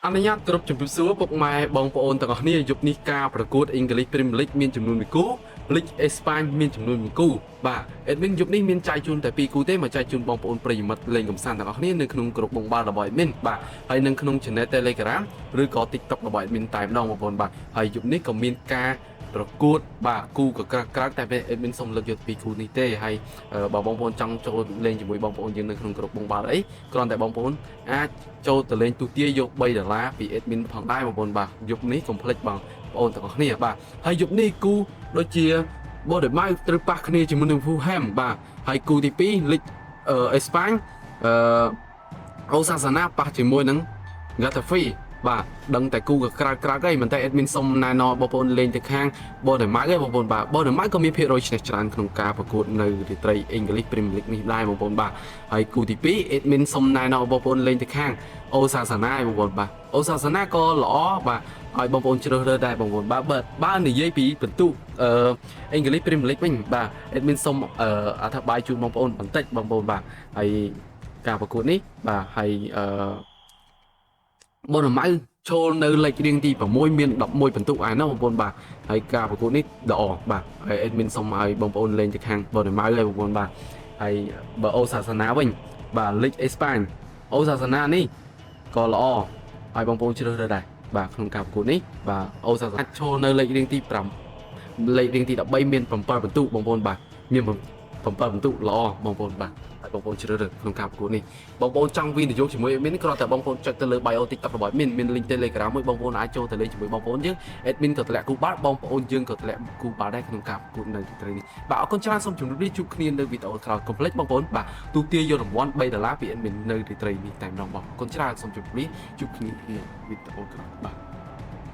អនុញ្ញាតគ្រប់ជំរាបសួរពុកម៉ែបងប្អូនទាំងអស់គ្នាយប់នេះការប្រកួត English Premier League មានចំនួន1គូ League Espagne មានចំនួន1គូបាទ Admin យប់នេះមានចែកជូនតែ2គូទេមកចែកជូនបងប្អូនប្រិយមិត្តលេងកំសាន្តទាំងអស់គ្នានៅក្នុងក្រុមបងបាល់របស់ Admin បាទហើយនៅក្នុង Channel Telegram ឬក៏ TikTok របស់ Admin តែម្ដងបងប្អូនបាទហើយយប់នេះក៏មានការប្រកួតបាទគូក៏ក្រៅតែ Admin សូមលើកយកពីគូនេះទេហើយបើបងប្អូនចង់ចូលលេងជាមួយបងប្អូនយើងនៅក្នុងក្រុមបងបាល់អីគ្រាន់តែបងប្អូនអាចចូលទៅលេងទូទាយក$3ពី Admin ផងដែរបងប្អូនបាទយប់នេះកុំភ្លេចបងប្អូនទាំងអស់គ្នាបាទហើយយប់នេះគូដូចជា Bournemouth ត្រូវប៉ះគ្នាជាមួយនឹង Fulham បាទហើយគូទី2 League Espagne Osasuna ប៉ះជាមួយនឹង Getafe បាទដឹងតែគូក៏ក្រៅហើយមិនតែ Admin សុំណែនាំបងប្អូនលេងទៅខាង Bournemouth ឯងបងប្អូនបាទ Bournemouth ក៏មានភាគរយឈ្នះច្រើនក្នុងការប្រកួតនៅរាត្រី English Premier League នេះដែរបងប្អូនបាទហើយគូទី2 Admin សុំណែនាំបងប្អូនលេងទៅខាង Osasuna ឯងបងប្អូនបាទ Osasuna ក៏ល្អបាទឲ្យបងប្អូនជ្រើសរើសដែរបងប្អូនបើនិយាយពីបន្ទុកEnglish Premier League វិញបាទ Admin សុំអធិប្បាយជូនបងប្អូនបន្តិចបងប្អូនបាទហើយការប្រកួតនេះបាទហើយBournemouth ចូលនៅលេខរៀងទី6មាន11បន្ទុកឯណោះបងប្អូនបាទហើយការប្រកួតនេះល្អបាទហើយ Admin សុំឲ្យបងប្អូនលេងទៅខាង Bournemouth ហើយបងប្អូនបាទហើយបើ Osasuna វិញបាទ League Espagne Osasuna នេះក៏ល្អឲ្យបងប្អូនជ្រើសរើសដែរបាទក្នុងការប្រកួតនេះបាទ Osasuna ចូលនៅលេខរៀងទី5លេខរៀងទី13មាន7បន្ទុកបងប្អូនបាទមាន7បន្ទុកល្អបងប្អូនបាទហើយបងប្អូនជ្រើសរើសក្នុងការប្រកួតនេះបងប្អូនចង់វិនិយោគជាមួយ Admin គ្រាន់តែបងប្អូនចុចទៅលើ bio TikTok របស់ Admin មាន link Telegram មួយបងប្អូនអាចចូលទៅលេងជាមួយបងប្អូនយើង Admin ក៏ធ្លាក់គូបាល់បងប្អូនយើងក៏ធ្លាក់គូបាល់ដែរក្នុងការប្រកួតនៅទីនេះបាទអរគុណច្រើនសូមជម្រាបលាជួបគ្នានៅវីដេអូក្រោយ Complete បងប្អូនបាទទូទាយករង្វាន់$3ពី Admin នៅទីនេះតែម្ដងបងអរគុណច្រើនសូមជម្រាបលាជួបគ្នានៅវីដេអូក្រោយបាទ